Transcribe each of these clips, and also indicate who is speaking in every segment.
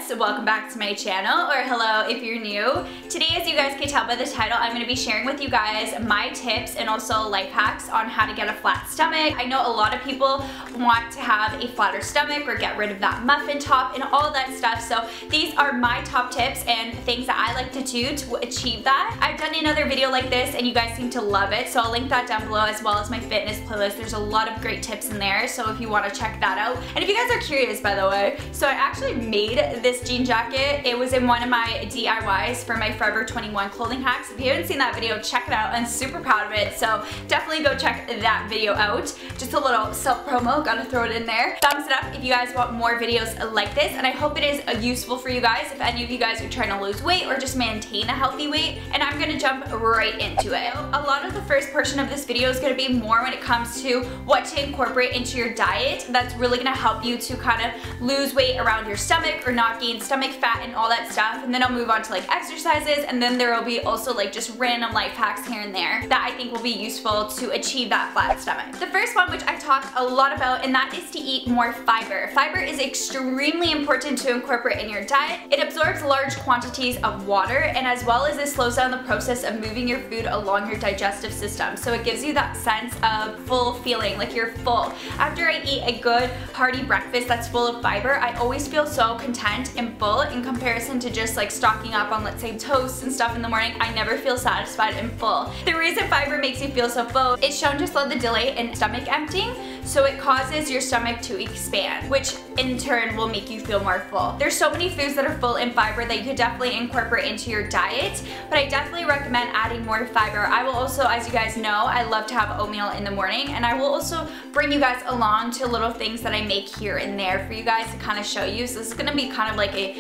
Speaker 1: loves, welcome back to my channel, or hello if you're new. Today, as you guys can tell by the title, I'm going to be sharing with you guys my tips and also life hacks on how to get a flat stomach. I know a lot of people want to have a flatter stomach or get rid of that muffin top and all that stuff, so these are my top tips and things that I like to do to achieve that. I've done another video like this and you guys seem to love it, so I'll link that down below as well as my fitness playlist. There's a lot of great tips in there, so if you want to check that out. And if you guys are curious, by the way, so I actually made this jean jacket. It was in one of my DIYs for my Forever 21 clothing hacks. If you haven't seen that video, check it out. I'm super proud of it, so definitely go check that video out. Just a little self-promo, gotta throw it in there. Thumbs it up if you guys want more videos like this, and I hope it is useful for you guys if any of you guys are trying to lose weight or just maintain a healthy weight, and I'm gonna jump right into it. A lot of the first portion of this video is gonna be more when it comes to what to incorporate into your diet. That's really gonna help you to kind of lose weight around your stomach or not gain stomach fat and all that stuff, and then I'll move on to like exercises, and then there will be also like just random life hacks here and there that I think will be useful to achieve that flat stomach. The first one, which I talk a lot about, and that is to eat more fiber. Fiber is extremely important to incorporate in your diet. It absorbs large quantities of water, and as well as it slows down the process of moving your food along your digestive system, so it gives you that sense of full feeling, like you're full. After I eat a good hearty breakfast that's full of fiber, I always feel so content and full in comparison to just like stocking up on, let's say, toast and stuff in the morning. I never feel satisfied and full. The reason fiber makes you feel so full is shown to slow the delay in stomach emptying, so it causes your stomach to expand, which in turn will make you feel more full. There's so many foods that are full in fiber that you could definitely incorporate into your diet, but I definitely recommend adding more fiber. I will also, as you guys know, I love to have oatmeal in the morning, and I will also bring you guys along to little things that I make here and there for you guys to kind of show you. So this is gonna be kind of like a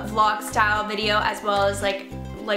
Speaker 1: vlog style video, as well as like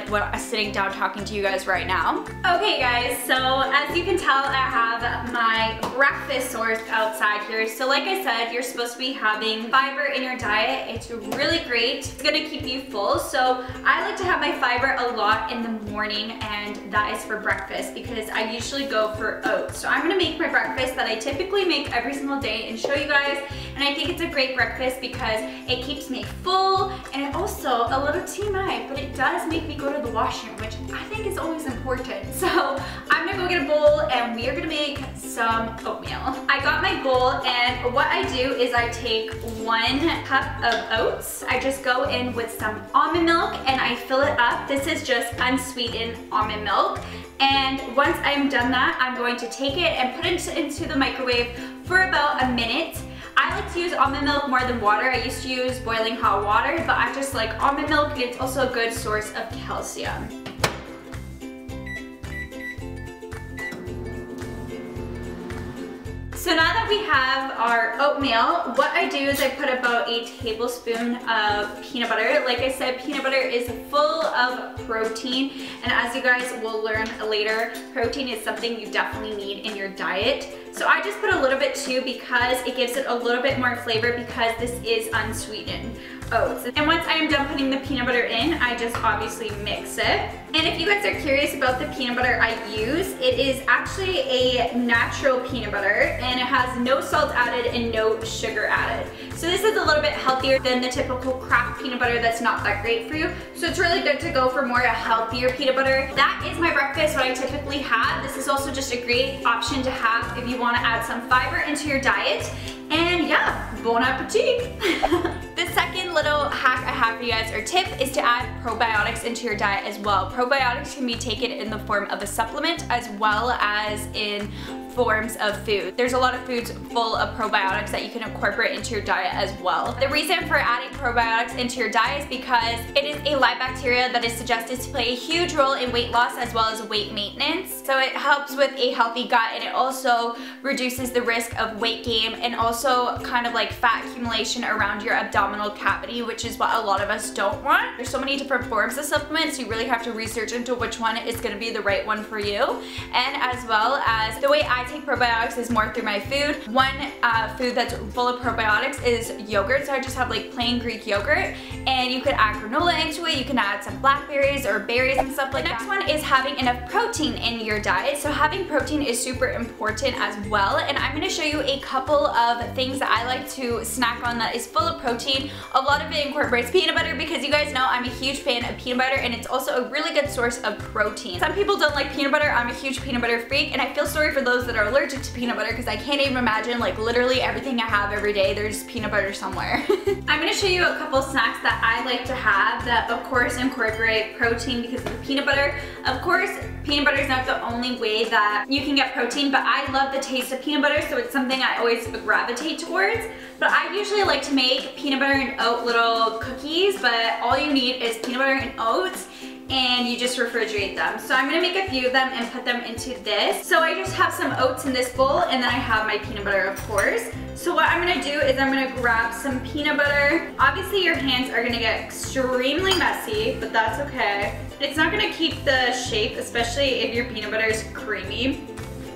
Speaker 1: what I'm sitting down talking to you guys right now. Okay guys, so as you can tell, I have my breakfast source outside here. So like I said, you're supposed to be having fiber in your diet. It's really great. It's gonna keep you full. So I like to have my fiber a lot in the morning, and that is for breakfast because I usually go for oats. So I'm gonna make my breakfast that I typically make every single day and show you guys. And I think it's a great breakfast because it keeps me full, and it also, a little TMI, but it does make me go to the washroom, which I think is always important. So I'm gonna go get a bowl and we are gonna make some oatmeal. I got my bowl, and what I do is I take 1 cup of oats. I just go in with some almond milk and I fill it up. This is just unsweetened almond milk. And once I'm done that, I'm going to take it and put it into the microwave for about a minute. I like to use almond milk more than water. I used to use boiling hot water, but I just like almond milk, and it's also a good source of calcium. So now that we have our oatmeal, what I do is I put about a tablespoon of peanut butter. Like I said, peanut butter is full of protein, and as you guys will learn later, protein is something you definitely need in your diet. So I just put a little bit too because it gives it a little bit more flavor because this is unsweetened oats. And once I am done putting the peanut butter in, I just obviously mix it. And if you guys are curious about the peanut butter I use, it is actually a natural peanut butter, and it has no salt added and no sugar added. So this is a little bit healthier than the typical Kraft peanut butter that's not that great for you. So it's really good to go for more a healthier peanut butter. That is my breakfast, what I typically have. This is also just a great option to have if you want to add some fiber into your diet. And yeah, bon appetit! The second little hack I have for you guys, or tip, is to add probiotics into your diet as well. Probiotics can be taken in the form of a supplement as well as in forms of food. There's a lot of foods full of probiotics that you can incorporate into your diet as well. The reason for adding probiotics into your diet is because it is a live bacteria that is suggested to play a huge role in weight loss as well as weight maintenance. So it helps with a healthy gut, and it also reduces the risk of weight gain and also kind of like fat accumulation around your abdominal cavity, which is what a lot of us don't want. There's so many different forms of supplements, you really have to research into which one is going to be the right one for you. And as well as the way I take probiotics is more through my food. One food that's full of probiotics is yogurt, so I just have like plain Greek yogurt, and you could add granola into it, you can add some blackberries or berries and stuff like that. The next one is having enough protein in your diet. So having protein is super important as well, and I'm going to show you a couple of things that I like to snack on that is full of protein A lot of it incorporates peanut butter because you guys know I'm a huge fan of peanut butter, and it's also a really good source of protein. Some people don't like peanut butter. I'm a huge peanut butter freak, and I feel sorry for those that are allergic to peanut butter because I can't even imagine, like, literally everything I have every day, there's peanut butter somewhere. I'm gonna show you a couple snacks that I like to have that of course incorporate protein because of the peanut butter. Of course, peanut butter is not the only way that you can get protein, but I love the taste of peanut butter, so it's something I always gravitate towards. But I usually like to make peanut butter and oat little cookies, but all you need is peanut butter and oats, and you just refrigerate them. So I'm gonna make a few of them and put them into this. So I just have some oats in this bowl, and then I have my peanut butter, of course. So what I'm gonna do is I'm gonna grab some peanut butter. Obviously your hands are gonna get extremely messy, but that's okay. It's not gonna keep the shape, especially if your peanut butter is creamy.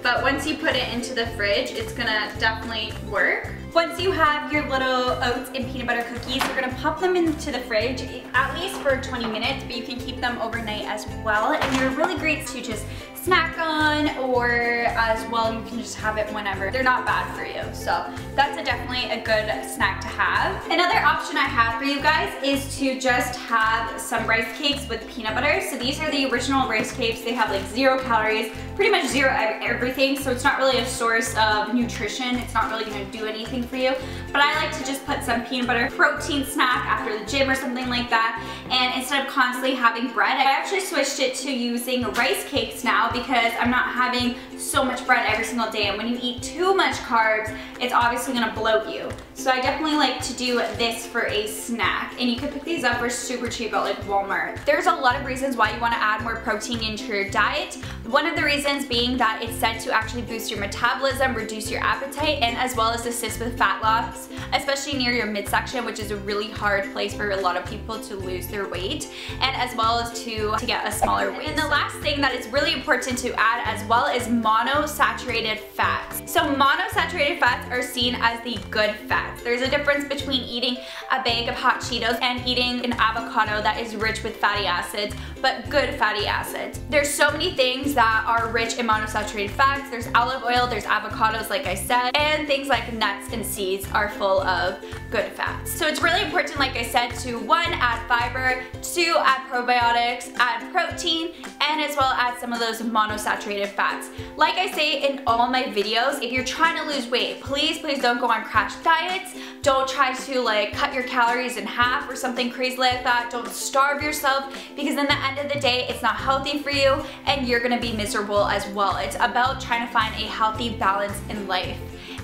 Speaker 1: But once you put it into the fridge, it's gonna definitely work. Once you have your little oats and peanut butter cookies, you're gonna pop them into the fridge at least for 20 minutes, but you can keep them overnight as well. And they're really great to just snack on, or as well you can just have it whenever. They're not bad for you, so that's definitely a good snack to have. Another option I have for you guys is to just have some rice cakes with peanut butter. So these are the original rice cakes. They have like 0 calories, pretty much 0 everything, so it's not really a source of nutrition. It's not really gonna do anything for you, but I like to just put some peanut butter protein snack after the gym or something like that, and instead of constantly having bread, I actually switched it to using rice cakes now because I'm not having so much bread every single day, and when you eat too much carbs, it's obviously gonna bloat you. So I definitely like to do this for a snack, and you can pick these up for super cheap at like Walmart. There's a lot of reasons why you wanna add more protein into your diet. One of the reasons being that it's said to actually boost your metabolism, reduce your appetite, and as well as assist with fat loss, especially near your midsection, which is a really hard place for a lot of people to lose their weight, and as well as to get a smaller weight. And the last thing that is really important to add as well is monosaturated fats. So monosaturated fats are seen as the good fats. There's a difference between eating a bag of hot Cheetos and eating an avocado that is rich with fatty acids, but good fatty acids. There's so many things that are rich in monosaturated fats. There's olive oil, there's avocados like I said, and things like nuts and seeds are full of good fats. So it's really important, like I said, to 1, add fiber, 2, add probiotics, add protein, and as well add some of those monosaturated fats. Like I say in all my videos, if you're trying to lose weight, please don't go on crash diets. Don't try to like cut your calories in half or something crazy like that. Don't starve yourself, because in the end of the day, it's not healthy for you and you're gonna be miserable as well. It's about trying to find a healthy balance in life,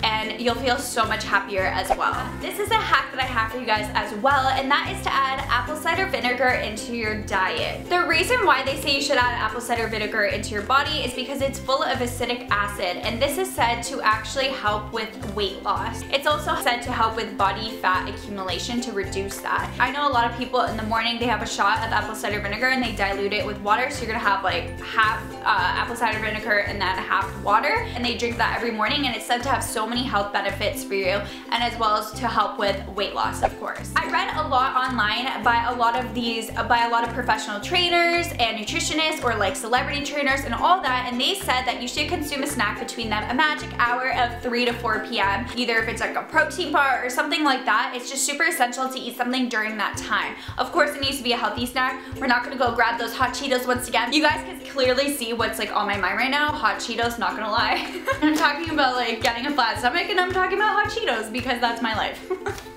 Speaker 1: and you'll feel so much happier as well. This is a hack that I have for you guys as well, and that is to add apple cider vinegar into your diet. The reason why they say you should add apple cider vinegar into your body is because it's full of acidic acid, and this is said to actually help with weight loss. It's also said to help with body fat accumulation, to reduce that. I know a lot of people in the morning, they have a shot of apple cider vinegar and they dilute it with water, so you're gonna have like half apple cider vinegar and then half water, and they drink that every morning, and it's said to have so many health benefits for you, and as well as to help with weight loss, of course. I read a lot online by a lot of professional trainers and nutritionists, or like celebrity trainers and all that, and they said that you should consume a snack between them a magic hour of 3 to 4 p.m. Either if it's like a protein bar or something like that. It's just super essential to eat something during that time. Of course, it needs to be a healthy snack. We're not gonna go grab those hot Cheetos once again. You guys can clearly see what's like on my mind right now. Hot Cheetos, not gonna lie. I'm talking about like getting a flat stomach, and I'm talking about hot Cheetos because that's my life.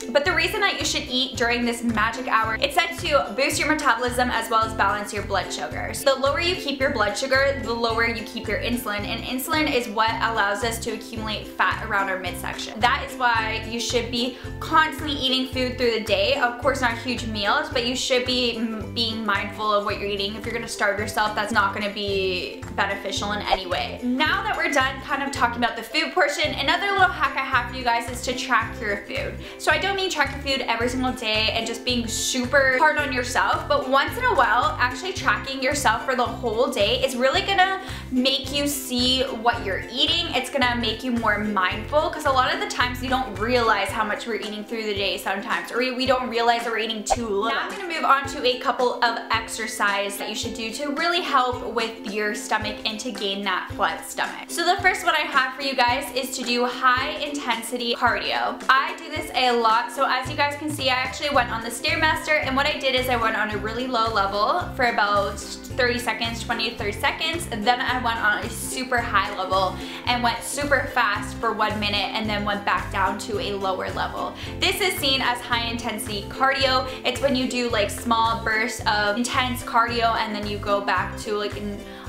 Speaker 1: But the reason that you should eat during this magic hour, it's said to boost your metabolism as well as balance your blood sugar. So the lower you keep your blood sugar, the lower you keep your insulin, and insulin is what allows us to accumulate fat around our midsection. That is why you should be constantly eating food through the day. Of course, not huge meals, but you should be being mindful of what you're eating. If you're gonna starve yourself, that's not gonna be beneficial in any way. Now that we're done kind of talking about the food portion, another little hack I have for you guys is to track your food. So I don't mean track your food every single day and just being super hard on yourself, but once in a while, actually tracking yourself for the whole day is really gonna make you see what you're eating. It's gonna make you more mindful, because a lot of the times we don't realize how much we're eating through the day sometimes, or we don't realize that we're eating too little. Now I'm gonna move on to a couple of exercises that you should do to really help with your stomach and to gain that flat stomach. So the first one I have for you guys is to do high intensity cardio. I do this a lot lot. So as you guys can see, I actually went on the Stairmaster, and what I did is I went on a really low level for about 30 seconds, 20 to 30 seconds, and then I went on a super high level and went super fast for 1 minute and then went back down to a lower level. This is seen as high intensity cardio. It's when you do like small bursts of intense cardio and then you go back to like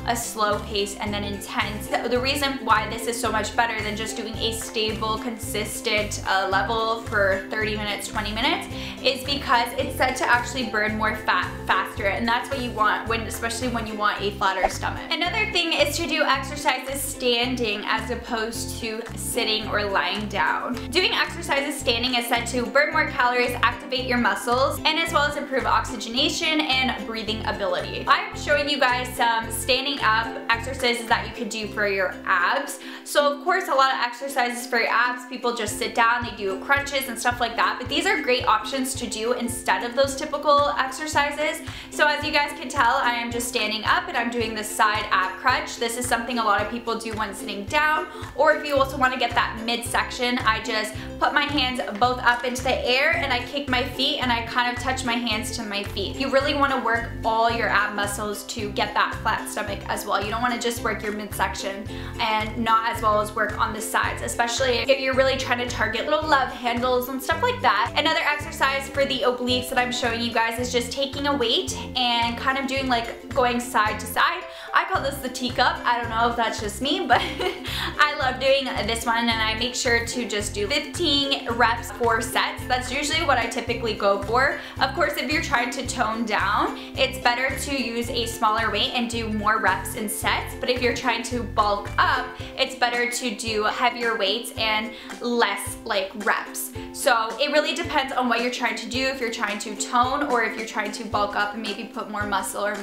Speaker 1: a slow pace and then intense. The reason why this is so much better than just doing a stable, consistent level for 30 minutes, 20 minutes is because it's said to actually burn more fat faster, and that's what you want especially when you want a flatter stomach. Another thing is to do exercises standing as opposed to sitting or lying down. Doing exercises standing is said to burn more calories, activate your muscles, and as well as improve oxygenation and breathing ability. I'm showing you guys some standing up exercises that you could do for your abs. So of course a lot of exercises for your abs, people just sit down, they do crunches and stuff like that, but these are great options to do instead of those typical exercises. So as you guys can tell, I am just standing up and I'm doing the side ab crunch. This is something a lot of people do when sitting down, or if you also want to get that midsection, I just put my hands both up into the air and I kick my feet and I kind of touch my hands to my feet. You really want to work all your ab muscles to get that flat stomach as well. You don't want to just work your midsection and not as well as work on the sides, especially if you're really trying to target little love handles and stuff like that. Another exercise for the obliques that I'm showing you guys is just taking a weight and kind of doing like going side to side. I call this the teacup. I don't know if that's just me, but I love doing this one, and I make sure to just do 15 reps, 4 sets. That's usually what I typically go for. Of course, if you're trying to tone down, it's better to use a smaller weight and do more reps in sets, but if you're trying to bulk up, it's better to do heavier weights and less like reps. So it really depends on what you're trying to do, if you're trying to tone or if you're trying to bulk up and maybe put more muscle or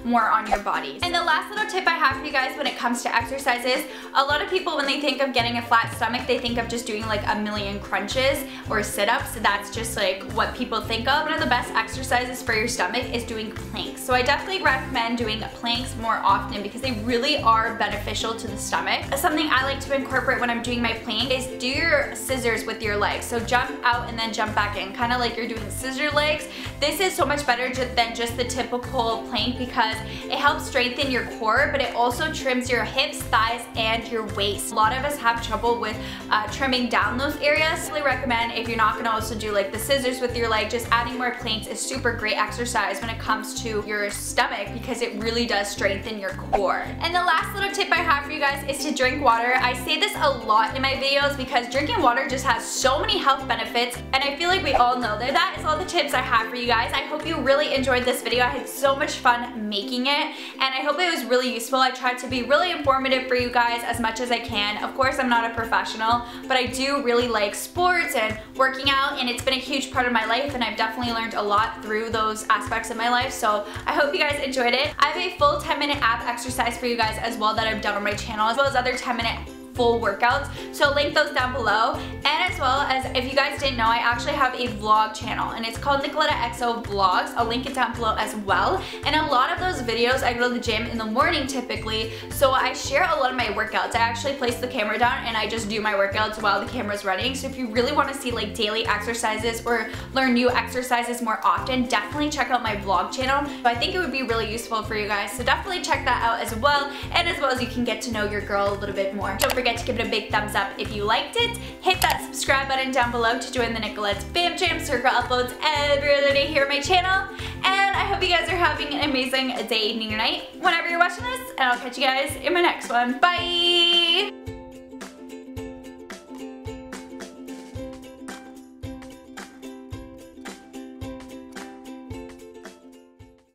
Speaker 1: more on your body. And the last little tip I have for you guys when it comes to exercises, a lot of people when they think of getting a flat stomach, they think of just doing like a million crunches or sit-ups. That's just like what people think of. One of the best exercises for your stomach is doing planks. So I definitely recommend doing planks more often because they really are beneficial to the stomach. Something I like to incorporate when I'm doing my plank is do your scissors with your legs. So jump out and then jump back in, kind of like you're doing scissor legs. This is so much better than just the typical plank because it helps strengthen your core, but it also trims your hips, thighs, and your waist. A lot of us have trouble with trimming down those areas. I really recommend if you're not gonna also do like the scissors with your leg, just adding more planks is super great exercise when it comes to your stomach because it really does strengthen your core. And the last little tip I have for you guys is to drink water. I say this a lot in my videos because drinking water just has so many health benefits, and I feel like we all know that. That is all the tips I have for you guys. I hope you really enjoyed this video. I had so much fun making it, and I hope it was really useful. I tried to be really informative for you guys as much as I can. Of course, I'm not a professional, but I do really like sports and working out, and it's been a huge part of my life, and I've definitely learned a lot through those aspects of my life, so I hope you guys enjoyed it. I have a full 10-minute ab exercise for you guys as well that I've done on my channel, as well as other 10-minute full workouts, so link those down below. And as well as, if you guys didn't know, I actually have a vlog channel and it's called Nicoletta XO Vlogs. I'll link it down below as well. And a lot of those videos, I go to the gym in the morning typically, so I share a lot of my workouts. I actually place the camera down and I just do my workouts while the camera's running. So if you really want to see like daily exercises or learn new exercises more often, definitely check out my vlog channel. So I think it would be really useful for you guys, so definitely check that out as well. And as well as you can get to know your girl a little bit more. Don't forget to give it a big thumbs up if you liked it. Hit that subscribe button down below to join the Nicolette's Fam Jam Circle uploads every other day here on my channel. And I hope you guys are having an amazing day, evening, or night whenever you're watching this. And I'll catch you guys in my next one. Bye!